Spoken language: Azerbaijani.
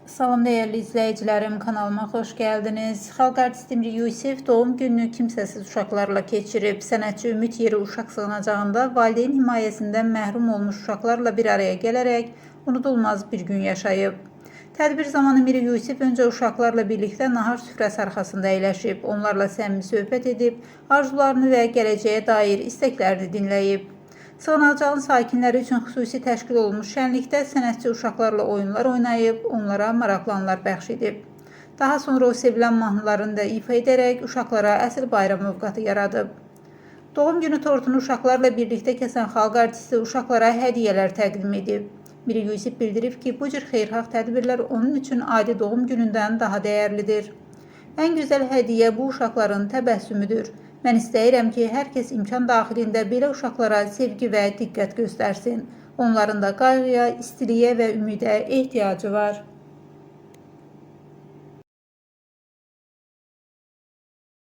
Salam değerli izleyicilerim, kanalıma hoş geldiniz. Xalq artisti Miri Yusif doğum gününü kimsəsiz uşaqlarla keçirib. Sənətçi Ümid Yeri uşaq sığınacağında valideyn himayəsindən məhrum olmuş uşaqlarla bir araya gələrək unudulmaz bir gün yaşayıb. Tədbir zamanı Miri Yusif öncə uşaqlarla birlikdə nahar süfrəsi arxasında əyləşib, onlarla səmimi söhbət edib, arzularını və gələcəyə dair istəklərini dinləyib. Sığınacağın sakinləri üçün xüsusi təşkil olunmuş şənlikdə sənətçi uşaqlarla oyunlar oynayıb, onlara maraqlananlar bəxş edib. Daha sonra o sevilən mahnılarını da ifa edərək uşaqlara əsl bayram ovqatı yaradıb. Doğum günü tortunu uşaqlarla birlikdə kəsən xalq artisti uşaqlara hədiyyələr təqdim edib. Miri Yusif bildirib ki, bu cür xeyirxah tədbirlər onun üçün adi doğum günündən daha dəyərlidir. Ən gözəl hədiyyə bu uşaqların təbəssümüdür. Mən istəyirəm ki, hər kəs imkan daxilində belə uşaqlara sevgi və diqqət göstərsin. Onların da qayğıya, istiliyə və ümidə ehtiyacı var.